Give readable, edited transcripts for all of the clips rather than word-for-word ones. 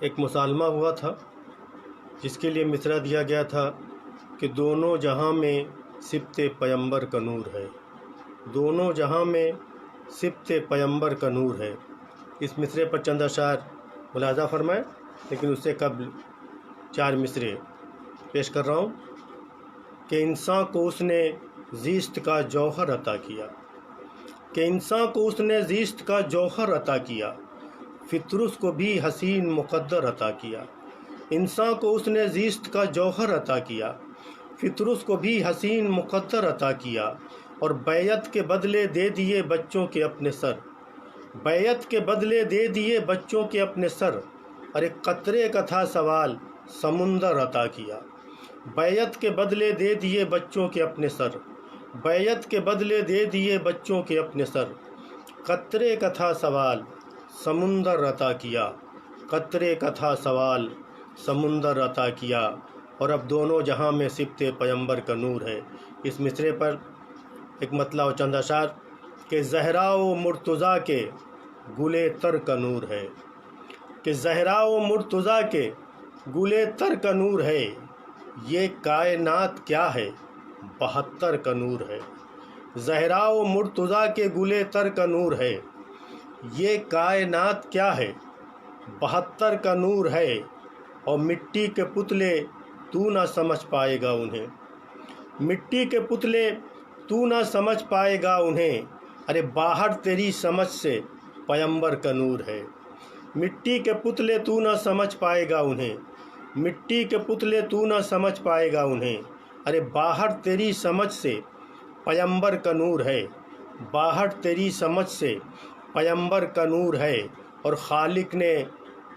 ایک مسالمہ ہوا تھا جس کے لیے مصرع دیا گیا تھا کہ دونوں جہاں میں صبت پیمبر کا نور ہے، دونوں جہاں میں صبت پیمبر کا نور ہے۔ اس مصرعے پر چند اشعار ملاحظہ فرمائیں، لیکن اس سے قبل 4 مصرعے پیش کر رہا ہوں کہ انسان کو اس نے زیست کا جوہر عطا کیا، کہ انسان کو اس نے زیست کا جوہر عطا کیا، فطرس کو بھی حسین مقدر عطا کیا۔ انسان کو اس نے زیست کا جوہر عطا کیا، فطرس کو بھی حسین مقدر عطا کیا، اور بیعت کے بدلے دے دیے بچوں کے اپنے سر، بیعت کے بدلے دے دیے بچوں کے اپنے سر، اور ایک قطرے کا تھا سوال سمندر عطا کیا۔ بیعت کے بدلے دے دیے بچوں کے اپنے سر، بیعت کے بدلے دے دیے بچوں کے اپنے سر، قطرے کا تھا سوال سمندر عطا کیا، قطرے کا تھا سوال سمندر عطا کیا، اور اب دونوں جہاں میں صبت پیمبر کا نور ہے۔ اس مصرعے پر ایک مطلع و چند اشعار کہ زہرا و مرتضیٰ کے گلے تر کا نور ہے، کہ زہرا و مرتضیٰ کے گلے تر کا نور ہے، یہ کائنات کیا ہے 72 کا نور ہے۔ زہرا و مرتضیٰ کے گلے تر کا نور ہے، یہ کائنات کیا ہے 72 کا نور ہے، اور مٹی کے پتلے تو نہ سمجھ پائے گا انہیں، مٹی کے پتلے تو نہ سمجھ پائے گا انہیں، ارے باہر تیری سمجھ سے پیمبر کا نور ہے۔ مٹی کے پتلے تو نہ سمجھ پائے گا انہیں، مٹی کے پتلے تو نہ سمجھ پائے گا انہیں، ارے باہر تیری سمجھ سے پیمبر کا نور ہے، باہر تیری سمجھ سے پیمبر کا نور ہے، اور خالق نے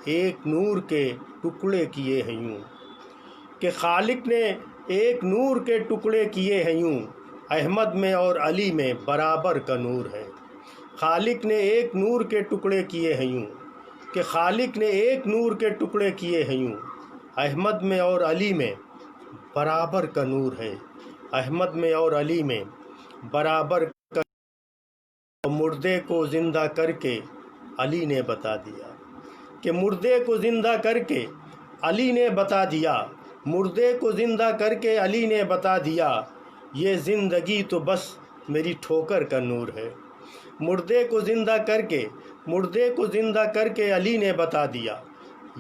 ایک نور کے ٹکڑے کیے ہیں یوں، کہ خالق نے ایک نور کے ٹکڑے کیے ہیں یوں، احمد میں اور علی میں برابر کا نور ہے۔ خالق نے ایک نور کے ٹکڑے کیے ہیں یوں، کہ خالق نے ایک نور کے ٹکڑے کیے ہیں یوں، احمد میں اور علی میں برابر کا نور ہے، احمد میں اور علی میں برابر کا، مردے کو زندہ کر کے علی نے بتا دیا، کہ مردے کو زندہ کر کے علی نے بتا دیا، مردے کو زندہ کر کے علی نے بتا دیا، یہ زندگی تو بس میری ٹھوکر کا نور ہے۔ مردے کو زندہ کر کے، مردے کو زندہ کر کے علی نے بتا دیا،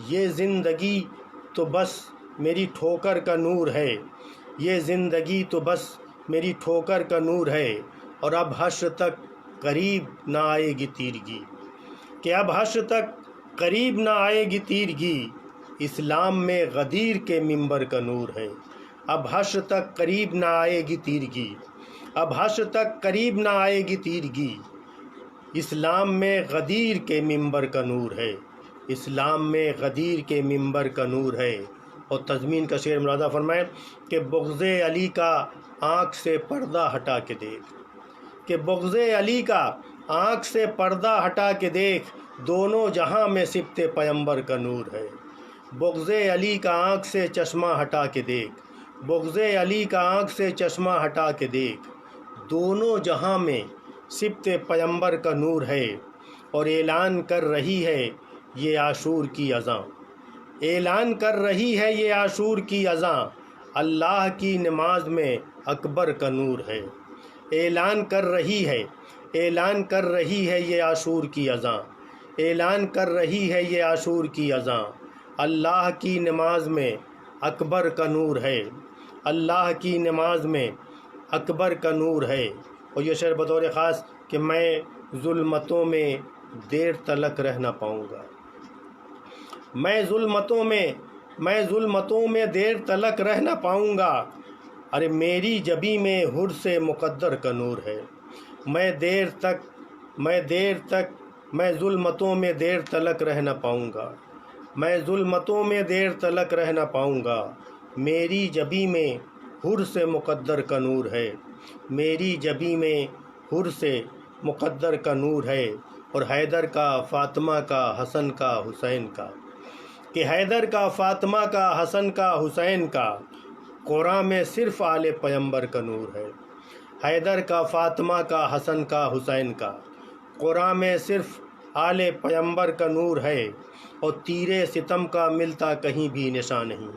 یہ زندگی تو بس میری ٹھوکر کا نور ہے، یہ زندگی تو بس میری ٹھوکر کا نور ہے، اور اب حشر تک قریب نہ آئے گی تیرگی، کہ اب حشر تک قریب نہ آئے گی تیرگی، اسلام میں غدیر کے منبر کا نور ہے۔ اب حشر تک قریب نہ آئے گی تیرگی، اب حشر تک قریب نہ آئے گی تیرگی، اسلام میں غدیر کے منبر کا نور ہے، اسلام میں غدیر کے منبر کا نور ہے۔ اور تضمین کا شعر ملاحظہ فرمائیں کہ بغض علی کا آنکھ سے پردہ ہٹا کے دیکھ، کہ بغض علی کا آنکھ سے پردہ ہٹا کے دیکھ، دونوں جہاں میں صبت پیمبر کا نور ہے۔ بغض علی کا آنکھ سے چشمہ ہٹا کے دیکھ، بغض علی کا آنکھ سے چشمہ ہٹا کے دیکھ، دونوں جہاں میں صبت پیمبر کا نور ہے، اور اعلان کر رہی ہے یہ عاشور کی اذاں، اعلان کر رہی ہے یہ عاشور کی اذاں، اللہ کی نماز میں اکبر کا نور ہے۔ اعلان کر رہی ہے، اعلان کر رہی ہے یہ عاشور کی اذاں، اعلان کر رہی ہے یہ عاشور کی اذاں، اللہ کی نماز میں اکبر کا نور ہے، اللہ کی نماز میں اکبر کا نور ہے۔ اور یہ شعر بطور خاص کہ میں ظلمتوں میں دیر تلک رہ نہ پاؤں گا، میں ظلمتوں میں دیر تلک رہ نہ پاؤں گا، ارے میری جبی میں حر سے مقدر کا نور ہے، میں ظلمتوں میں دیر تلک رہ نہ پاؤں گا، میں ظلمتوں میں دیر تلک رہ نہ پاؤں گا، میری جبی میں حر سے مقدر کا نور ہے، میری جبی میں حر سے مقدر کا نور ہے۔ اور حیدر کا، فاطمہ کا، حسن کا، حسین کا، کہ حیدر کا، فاطمہ کا، حسن کا، حسین کا، قرآن میں صرف آل پیمبر کا نور ہے۔ حیدر کا، فاطمہ کا، حسن کا، حسین کا، قرآن میں صرف آل پیمبر کا نور ہے، اور تیرے ستم کا ملتا کہیں بھی نشان نہیں،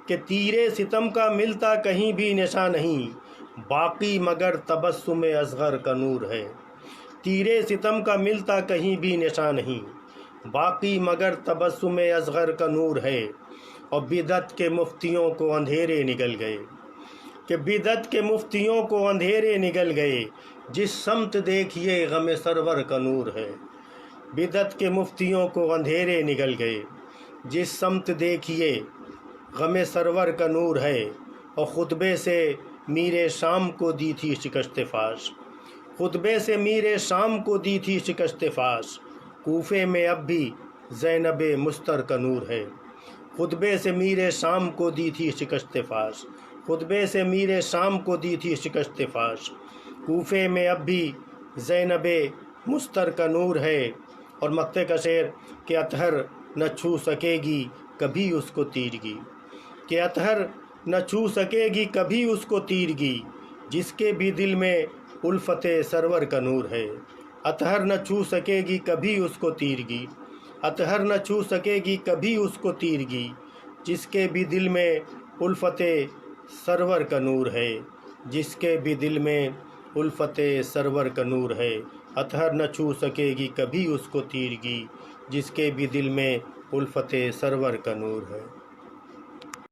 کہ تیرے ستم کا ملتا کہیں بھی نشان نہیں، باقی مگر تبسم اصغر کا نور ہے۔ تیرے ستم کا ملتا کہیں بھی نشان نہیں، باقی مگر تبسم اصغر کا نور ہے۔ اور بدعت کے مفتیوں کو اندھیرے نگل گئے، کہ بدعت کے مفتیوں کو اندھیرے نگل گئے، جس سمت دیکھیے غم سرور کا نور ہے۔ بدعت کے مفتیوں کو اندھیرے نگل گئے، جس سمت دیکھیے غم سرور کا نور ہے۔ اور خطبے سے میر شام کو دی تھی شکست فاش، خطبے سے میر شام کو دی تھی شکست فاش، کوفے میں اب بھی زینب مستر کا نور ہے۔ خطبے سے میر شام کو دی تھی شکست فاش، خطبے سے میر شام کو دی تھی شکست فاش، کوفے میں اب بھی زینب مستر کا نور ہے۔ اور مقطع کا شعر کہ اطہر نہ چھو سکے گی کبھی اس کو تیرگی، کہ اطہر نہ چھو سکے گی کبھی اس کو تیرگی، جس کے بھی دل میں الفت سرور کا نور ہے۔ اطہر نہ چھو سکے گی کبھی اس کو تیرگی، اطہر نہ چھو سکے گی کبھی اس کو تیرگی، جس کے بھی دل میں الفت سرور کا نور ہے، جس کے بھی دل میں الفت سرور کا نور ہے۔ اطہر نہ چھو سکے گی کبھی اس کو تیرگی، جس کے بھی دل میں الفت سرور کا نور ہے۔